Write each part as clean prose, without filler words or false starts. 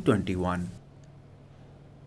21।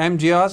MGS,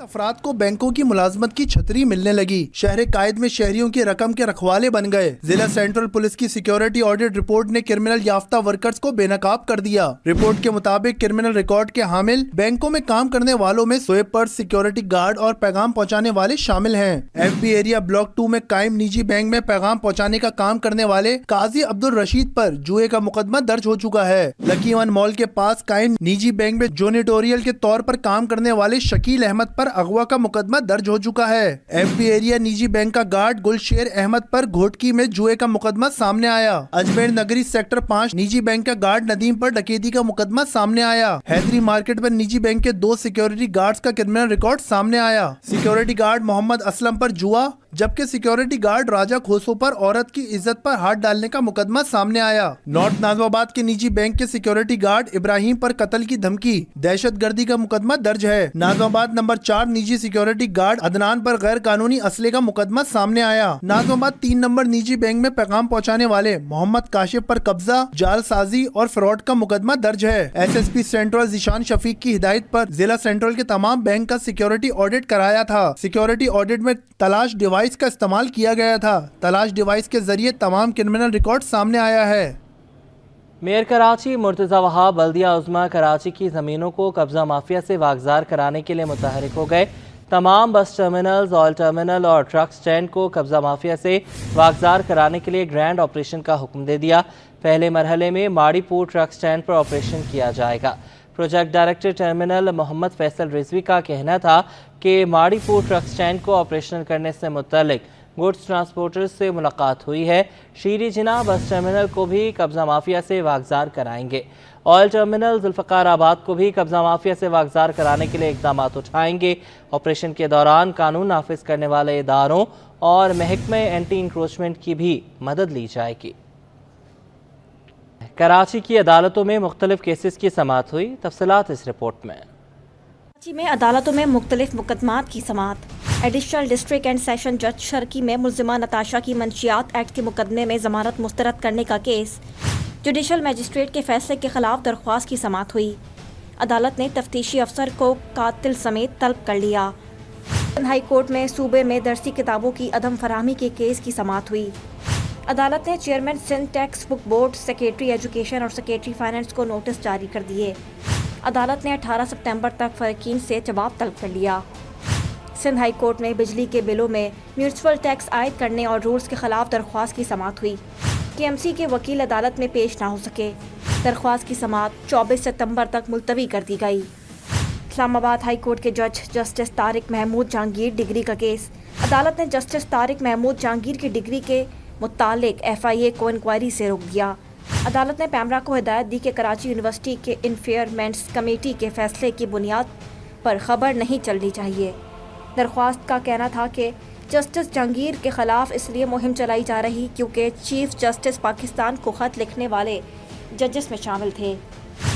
افراد کو بینکوں کی ملازمت کی چھتری ملنے لگی. شہر قائد میں شہریوں کی رقم کے رکھوالے بن گئے. ضلع سینٹرل پولیس کی سیکیورٹی آڈٹ رپورٹ نے کرمنل یافتہ ورکرز کو بے نقاب کر دیا. رپورٹ کے مطابق کرمنل ریکارڈ کے حامل بینکوں میں کام کرنے والوں میں سویپرز، سیکیورٹی گارڈ اور پیغام پہنچانے والے شامل ہیں. ایف بی ایریا بلاک 2 میں قائم نجی بینک میں پیغام پہنچانے کا کام کرنے والے قاضی عبد الرشید پر جوئے کا مقدمہ درج ہو چکا ہے. لکی ون مال کے پاس قائم نجی بینک میں جونیٹوریل کے طور پر کام کرنے والے شکیل احمد پر اغوا کا مقدمہ درج ہو چکا ہے. ایف بی ایریا نجی بینک کا گارڈ گلشیر احمد پر گھوٹکی میں جوئے کا مقدمہ سامنے آیا. اجمیر نگری سیکٹر 5 نجی بینک کا گارڈ ندیم پر ڈکیتی کا مقدمہ سامنے آیا. حیدری مارکیٹ پر نجی بینک کے 2 سیکیورٹی گارڈز کا کرمنل ریکارڈ سامنے آیا. سیکیورٹی گارڈ محمد اسلم پر جوا جبکہ سیکیورٹی گارڈ راجہ کھوسو پر عورت کی عزت پر ہاتھ ڈالنے کا مقدمہ سامنے آیا. نارتھ نازم آباد کے نجی بینک کے سیکیورٹی گارڈ ابراہیم پر قتل کی دھمکی، دہشت گردی کا مقدمہ درج ہے. نازم آباد نمبر 4 نجی سیکیورٹی گارڈ عدنان پر غیر قانونی اسلحے کا مقدمہ سامنے آیا. نازم آباد 3 نمبر نجی بینک میں پیغام پہنچانے والے محمد کاشف پر قبضہ، جال سازی اور فراڈ کا مقدمہ درج ہے. S S P central Zeeshan Shafiq کی ہدایت پر ضلع سینٹرل کے تمام بینک کا سیکیورٹی آڈٹ کرایا تھا. سیکیورٹی آڈٹ میں تلاش ڈیوائس کا استعمال کیا گیا تھا. تلاش ڈیوائس کے ذریعے تمام کرمنل ریکارڈ سامنے آیا ہے. میئر کراچی مرتضی وہاب بلدیہ عظمیٰ کراچی کی زمینوں کو قبضہ مافیا سے واگزار کرانے کے لیے متحرک ہو گئے. تمام بس ٹرمینلز، آئل ٹرمینل اور ٹرک سٹینڈ کو قبضہ مافیا سے واگزار کرانے کے لیے گرینڈ آپریشن کا حکم دے دیا. پہلے مرحلے میں ماڑی پور ٹرک سٹینڈ پر آپریشن کیا جائے گا. پروجیکٹ ڈائریکٹر ٹرمینل محمد فیصل رضوی کا کہنا تھا کہ ماڑی پور ٹرک سٹینڈ کو آپریشن کرنے سے متعلق گوڈز ٹرانسپورٹرز سے ملاقات ہوئی ہے. شیری جناح بس ٹرمینل کو بھی قبضہ مافیا سے واگزار کرائیں گے. آئل ٹرمینل ذوالفقار آباد کو بھی قبضہ مافیا سے واگزار کرانے کے لیے اقدامات اٹھائیں گے. آپریشن کے دوران قانون نافذ کرنے والے اداروں اور محکمہ اینٹی انکروچمنٹ کی بھی مدد لی جائے گی. کراچی کی عدالتوں میں مختلف کیسز کی سماعت ہوئی. تفصیلات اس رپورٹ میں. کراچی میں عدالتوں میں مختلف مقدمات کی سماعت. ایڈیشنل ڈسٹرکٹ اینڈ سیشن جج شرکی میں ملزمہ نتاشا کی منشیات ایکٹ کے مقدمے میں ضمانت مسترد کرنے کا کیس. جوڈیشل مجسٹریٹ کے فیصلے کے خلاف درخواست کی سماعت ہوئی. عدالت نے تفتیشی افسر کو قاتل سمیت طلب کر لیا. ہائی کورٹ میں صوبے میں درسی کتابوں کی عدم فراہمی کے کیس کی سماعت ہوئی. عدالت نے chairman Sindh text book board, secretary education اور سیکریٹری فائنانس کو نوٹس جاری کر دیے. عدالت نے 18 ستمبر تک فریقین سے جواب طلب کر لیا. سندھ ہائی کورٹ میں بجلی کے بلوں میں میونسپل ٹیکس عائد کرنے اور رولز کے خلاف درخواست کی سماعت ہوئی. کے ایم سی کے وکیل عدالت میں پیش نہ ہو سکے. درخواست کی سماعت 24 ستمبر تک ملتوی کر دی گئی. اسلام آباد ہائی کورٹ کے جج جسٹس طارق محمود جہانگیر ڈگری کا کیس. عدالت نے جسٹس طارق محمود جہانگیر کی ڈگری کے متعلق ایف آئی اے کو انکوائری سے روک دیا. عدالت نے پیمرا کو ہدایت دی کہ کراچی یونیورسٹی کے انفیئرمنٹس کمیٹی کے فیصلے کی بنیاد پر خبر نہیں چلنی چاہیے. درخواست کا کہنا تھا کہ جسٹس جہانگیر کے خلاف اس لیے مہم چلائی جا رہی کیونکہ چیف جسٹس پاکستان کو خط لکھنے والے ججز میں شامل تھے.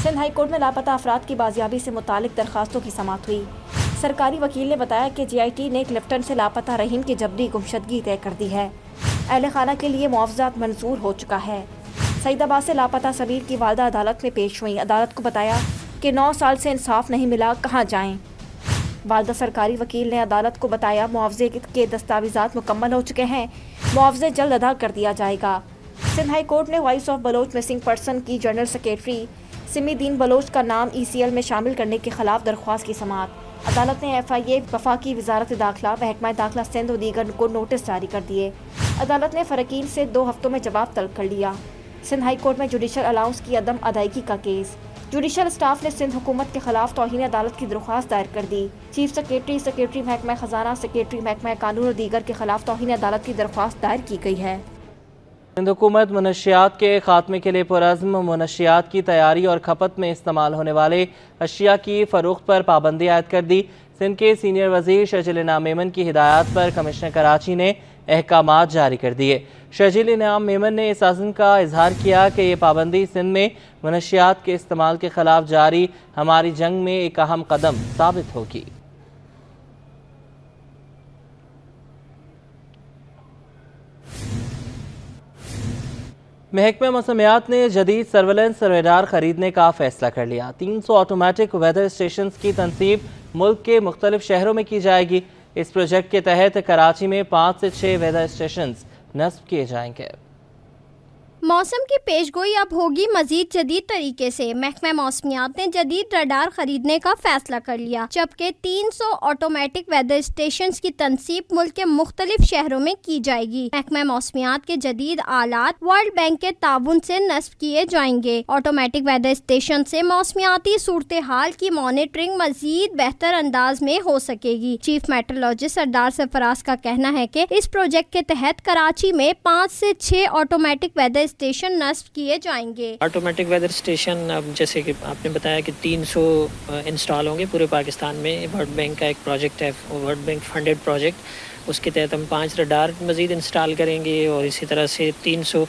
سندھ ہائی کورٹ میں لاپتہ افراد کی بازیابی سے متعلق درخواستوں کی سماعت ہوئی. سرکاری وکیل نے بتایا کہ جی آئی ٹی نے کلفٹن سے لاپتہ رحیم کی جبری گمشدگی طے کر دی ہے. اہل خانہ کے لیے معاوضات منظور ہو چکا ہے. سعید آباد سے لاپتہ سمیر کی والدہ عدالت میں پیش ہوئی. عدالت کو بتایا کہ 9 سال سے انصاف نہیں ملا، کہاں جائیں. والدہ سرکاری وکیل نے عدالت کو بتایا معاوضے کے دستاویزات مکمل ہو چکے ہیں، معاوضے جلد ادا کر دیا جائے گا. سندھ ہائی کورٹ نے voice of Baloch missing person کی جنرل سیکریٹری سمی دین بلوچ کا نام ای سی ایل میں شامل کرنے کے خلاف درخواست کی سماعت. عدالت نے ایف آئی اے، وفاقی وزارت داخلہ، محکمہ داخلہ سندھ و دیگر کو نوٹس جاری کر دیے. عدالت نے فریقین سے 2 ہفتوں میں جواب طلب کر لیا. سندھ ہائی کورٹ میں جوڈیشل الاؤنس کی عدم ادائیگی کا کیس. جوڈیشل اسٹاف نے سندھ حکومت کے خلاف توہین عدالت کی درخواست دائر کر دی. چیف سیکریٹری، سیکریٹری محکمہ خزانہ، سیکریٹری محکمہ قانون اور دیگر کے خلاف توہین عدالت کی درخواست دائر کی گئی ہے. سندھ حکومت منشیات کے خاتمے کے لیے پرعزم. منشیات کی تیاری اور کھپت میں استعمال ہونے والے اشیاء کی فروخت پر پابندی عائد کر دی. سندھ کے سینئر وزیر شرجیل انعام میمن کی ہدایات پر کمشنر کراچی نے احکامات جاری کر دیے. شرجیل انعام میمن نے اس عزم کا اظہار کیا کہ یہ پابندی سندھ میں منشیات کے استعمال کے خلاف جاری ہماری جنگ میں ایک اہم قدم ثابت ہوگی. محکمہ موسمیات نے جدید سرویلنس ریڈار خریدنے کا فیصلہ کر لیا۔ 300 آٹومیٹک ویدر اسٹیشنز کی تنصیب ملک کے مختلف شہروں میں کی جائے گی۔ اس پروجیکٹ کے تحت کراچی میں 5 سے 6 ویدر اسٹیشنز نصب کیے جائیں گے۔ موسم کی پیش گوئی اب ہوگی مزید جدید طریقے سے۔ محکمہ موسمیات نے جدید ریڈار خریدنے کا فیصلہ کر لیا، جبکہ 300 آٹومیٹک ویدر اسٹیشنز کی تنصیب ملک کے مختلف شہروں میں کی جائے گی۔ محکمہ موسمیات کے جدید آلات ورلڈ بینک کے تعاون سے نصب کیے جائیں گے۔ آٹومیٹک ویدر اسٹیشن سے موسمیاتی صورتحال کی مانیٹرنگ مزید بہتر انداز میں ہو سکے گی۔ چیف میٹرولوجسٹ سردار سرفراز کا کہنا ہے کہ اس پروجیکٹ کے تحت کراچی میں 5 سے 6 آٹومیٹک ویدر اسٹیشن نصب کیے جائیں گے۔ آٹومیٹک ویدر اسٹیشن اب جیسے کہ آپ نے بتایا کہ 300 انسٹال ہوں گے پورے پاکستان میں۔ ورلڈ بینک کا ایک پروجیکٹ ہے، ورلڈ بینک فنڈڈ پروجیکٹ، اس کے تحت ہم 5 ریڈار مزید انسٹال کریں گے اور اسی طرح سے 300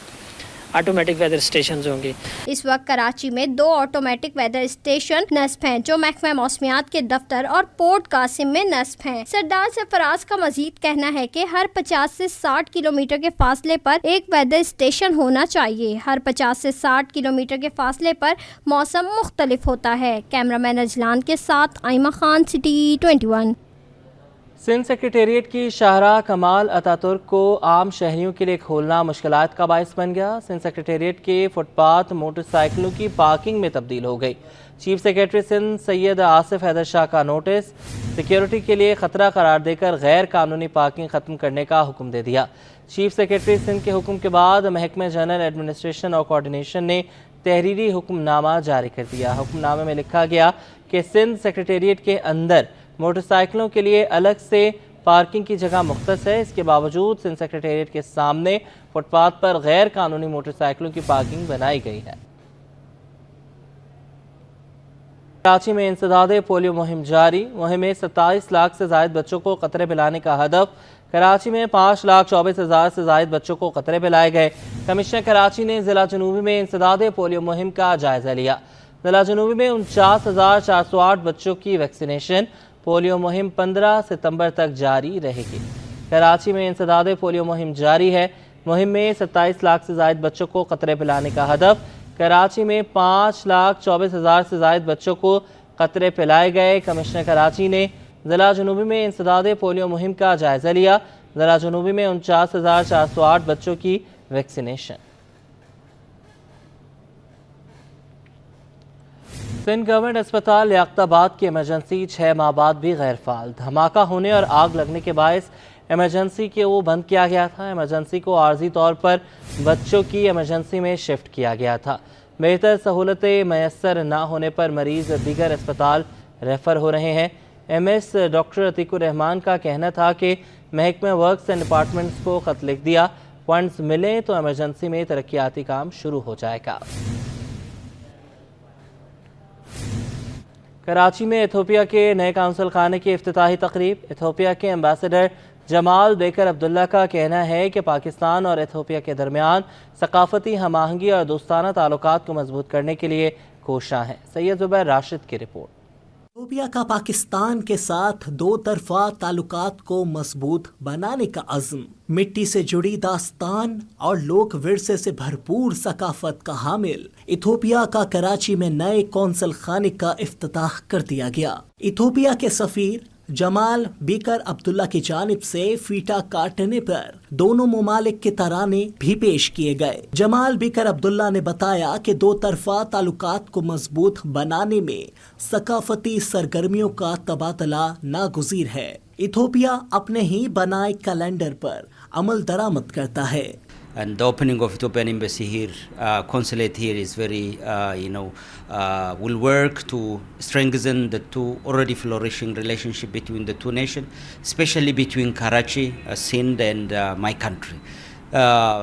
آٹومیٹک ویدر اسٹیشنز ہوں گے۔ اس وقت کراچی میں 2 آٹومیٹک ویدر اسٹیشن نصب ہیں جو محکمہ موسمیات کے دفتر اور پورٹ قاسم میں نصب ہیں۔ سردار سرفراز کا مزید کہنا ہے کہ ہر 50 سے 60 کلومیٹر کے فاصلے پر ایک ویدر اسٹیشن ہونا چاہیے۔ ہر 50 سے 60 کلومیٹر کے فاصلے پر موسم مختلف ہوتا ہے۔ کیمرہ مین اجلان کے ساتھ آئمہ خان، سٹی 21۔ سندھ سیکریٹریٹ کی شاہراہ کمال اتاترک کو عام شہریوں کے لیے کھولنا مشکلات کا باعث بن گیا۔ سندھ سیکریٹریٹ کے فٹ پاتھ موٹر سائیکلوں کی پارکنگ میں تبدیل ہو گئی۔ چیف سیکریٹری سندھ سید آصف حیدر شاہ کا نوٹس سیکیورٹی کے لیے خطرہ قرار دے کر غیر قانونی پارکنگ ختم کرنے کا حکم دے دیا۔ چیف سیکریٹری سندھ کے حکم کے بعد محکمہ جنرل ایڈمنسٹریشن اور کوارڈینیشن نے تحریری حکم نامہ جاری کر دیا۔ حکم نامے میں لکھا گیا کہ سندھ سیکریٹریٹ کے اندر موٹر سائیکلوں کے لیے الگ سے پارکنگ کی جگہ مختص ہے۔ اس کے باوجود سندھ سیکریٹریٹ کے سامنے فٹ پاتھ پر غیر قانونی موٹر سائیکلوں کی پارکنگ بنائی گئی ہے۔ کراچی میں انسداد پولیو مہم جاری۔ مہم میں 27 لاکھ سے زائد بچوں کو قطرے پلانے کا ہدف۔ کراچی میں 5,24,000 سے زائد بچوں کو قطرے پلائے گئے۔ کمشنر کراچی نے ضلع جنوبی میں انسداد پولیو مہم کا جائزہ لیا۔ ضلع جنوبی میں 49,408 بچوں کی ویکسینیشن۔ پولیو مہم 15 ستمبر تک جاری رہے گی۔ کراچی میں انسداد پولیو مہم جاری ہے۔ مہم میں 27 لاکھ سے زائد بچوں کو قطرے پلانے کا ہدف۔ کراچی میں 5,24,000 سے زائد بچوں کو قطرے پلائے گئے۔ کمشنر کراچی نے ضلع جنوبی میں انسداد پولیو مہم کا جائزہ لیا۔ ضلع جنوبی میں 49,408 بچوں کی ویکسینیشن۔ سندھ گورنمنٹ اسپتال لیاقت آباد کی ایمرجنسی 6 ماہ بعد بھی غیر فعال۔ دھماکہ ہونے اور آگ لگنے کے باعث ایمرجنسی کو بند کیا گیا تھا۔ ایمرجنسی کو عارضی طور پر بچوں کی ایمرجنسی میں شفٹ کیا گیا تھا۔ بہتر سہولتیں میسر نہ ہونے پر مریض دیگر اسپتال ریفر ہو رہے ہیں۔ ایم ایس ڈاکٹر عتیق الرحمان کا کہنا تھا کہ محکمہ ورکس اینڈ ڈپارٹمنٹس کو خط لکھ دیا، فنڈز ملیں تو ایمرجنسی میں ترقیاتی کام شروع ہو جائے گا۔ کراچی میں ایتھوپیا کے نئے قونصل خانے کی افتتاحی تقریب۔ ایتھوپیا کے ایمبیسڈر جمال بیکر عبداللہ کا کہنا ہے کہ پاکستان اور ایتھوپیا کے درمیان ثقافتی ہم آہنگی اور دوستانہ تعلقات کو مضبوط کرنے کے لیے کوشاں ہیں۔ سید زبیر راشد کی رپورٹ۔ ایتھوپیا کا پاکستان کے ساتھ 2 طرفہ تعلقات کو مضبوط بنانے کا عزم، مٹی سے جڑی داستان اور لوک ورثے سے بھرپور ثقافت کا حامل ایتھوپیا کا کراچی میں نئے قونصل خانے کا افتتاح کر دیا گیا۔ ایتھوپیا کے سفیر جمال بیکر عبداللہ کی جانب سے فیٹا کاٹنے پر دونوں ممالک کے ترانے بھی پیش کیے گئے۔ جمال بیکر عبداللہ نے بتایا کہ 2 طرفہ تعلقات کو مضبوط بنانے میں ثقافتی سرگرمیوں کا تبادلہ ناگزیر ہے۔ ایتھوپیا اپنے ہی بنائے کیلنڈر پر عمل درآمد کرتا ہے۔ And the opening of Ethiopian embassy here, consulate here is very, will work to strengthen the two already flourishing relationship between the two nations, especially between Karachi, Sindh and my country.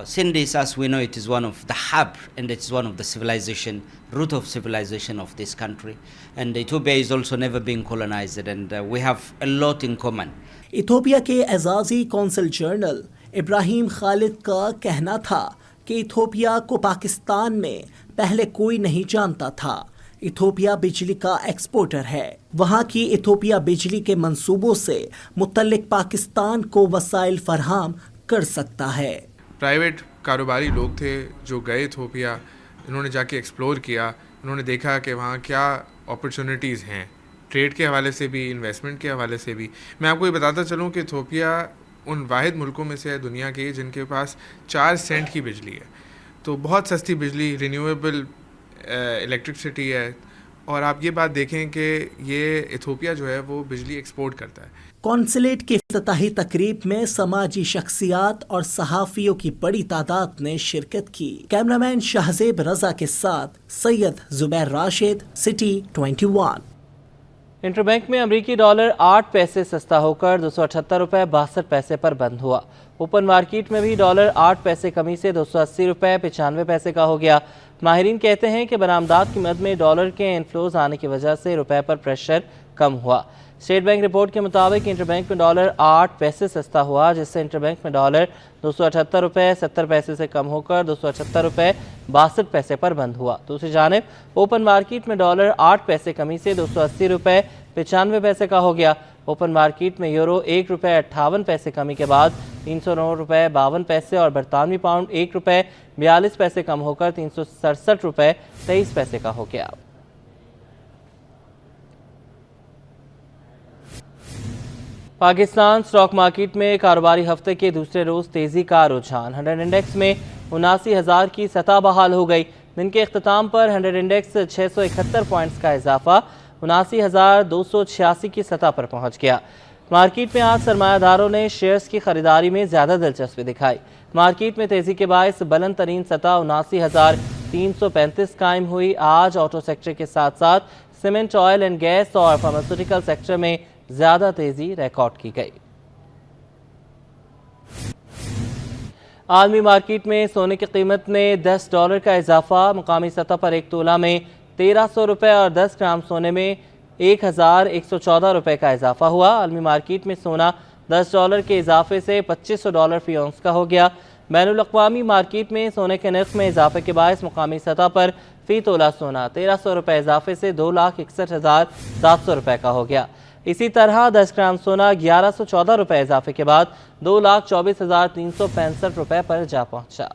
Sindh is, as we know, it is one of the hub and it is one of the civilization, root of civilization of this country. And Ethiopia is also never been colonized and we have a lot in common. Ethiopia کے اعزازی قونصل general ابراہیم خالد کا کہنا تھا کہ Ethiopia کو پاکستان میں پہلے کوئی نہیں جانتا تھا۔ ایتھوپیا بجلی کا ایکسپورٹر ہے۔ وہاں کی ایتھوپیا بجلی کے منصوبوں سے متعلق پاکستان کو وسائل فراہم کر سکتا ہے۔ پرائیویٹ کاروباری لوگ تھے جو گئے ایتھوپیا, انہوں نے جا کے ایکسپلور کیا, انہوں نے دیکھا کہ وہاں کیا اپرچونیٹیز ہیں, ٹریڈ کے حوالے سے بھی, انویسٹمنٹ کے حوالے سے بھی. میں آپ کو یہ بتاتا چلوں کہ ایتھوپیا ان واحد ملکوں میں سے ہے دنیا کے جن کے پاس 4 سینٹ کی بجلی ہے, تو بہت سستی بجلی, رینیویبل الیکٹرکسٹی ہے. اور آپ یہ بات دیکھیں کہ یہ ایتھوپیا جو ہے وہ بجلی ایکسپورٹ کرتا ہے. کونسلیٹ کی افتتاحی تقریب میں سماجی شخصیات اور صحافیوں کی بڑی تعداد نے شرکت کی. کیمرامین شہزیب رضا کے ساتھ سید زبیر راشد, سٹی 21. انٹر بینک میں امریکی ڈالر 8 پیسے سستا ہو کر 278 روپے 62 پیسے پر بند ہوا. اوپن مارکیٹ میں بھی ڈالر 8 پیسے کمی سے 280 روپے 95 پیسے کا ہو گیا. ماہرین کہتے ہیں کہ برآمدات کی مد میں ڈالر کے انفلوز آنے کی وجہ سے روپے پر پریشر کم ہوا. اسٹیٹ بینک رپورٹ کے مطابق انٹر بینک میں ڈالر 8 پیسے سستا ہوا, جس سے انٹر بینک میں ڈالر 278 روپے 70 پیسے سے کم ہو کر 278 روپے 62 پیسے پر بند ہوا. دوسری جانب اوپن مارکیٹ میں ڈالر 8 پیسے کمی سے 280 روپے 95 پیسے کا ہو گیا. اوپن مارکیٹ میں یورو 1 روپے 58 پیسے کمی کے بعد 309 روپے 52 پیسے اور برطانوی پاؤنڈ 1 روپے 42 پیسے کم ہو کر 367 روپے 23 پیسے کا ہو گیا. پاکستان سٹاک مارکیٹ میں کاروباری ہفتے کے دوسرے روز تیزی کا رجحان. 100 انڈیکس میں 79,000 کی سطح بحال ہو گئی. دن کے اختتام پر 100 انڈیکس 671 پوائنٹس کا اضافہ 79,286 کی سطح پر پہنچ گیا. مارکیٹ میں آج سرمایہ داروں نے شیئرز کی خریداری میں زیادہ دلچسپی دکھائی. مارکیٹ میں تیزی کے باعث بلند ترین سطح 79,335 قائم ہوئی. آج آٹو سیکٹر کے ساتھ ساتھ سیمنٹ, آئل اینڈ گیس اور فارماسیوٹیکل سیکٹر میں زیادہ تیزی ریکارڈ کی گئی. عالمی مارکیٹ میں سونے کی قیمت میں $10 کا اضافہ. مقامی سطح پر ایک تولہ میں 1300 روپے اور 10 گرام سونے میں 1,114 روپے کا اضافہ ہوا. عالمی مارکیٹ میں سونا $10 کے اضافے سے $2,500 فی اونس کا ہو گیا. بین الاقوامی مارکیٹ میں سونے کے نرخ میں اضافے کے باعث مقامی سطح پر فی تولہ سونا 1300 روپے اضافے سے 2,61,700 روپے کا ہو گیا. اسی طرح 10 گرام سونا 1,114 روپے اضافے کے بعد 2,24,365 روپے پر جا پہنچا.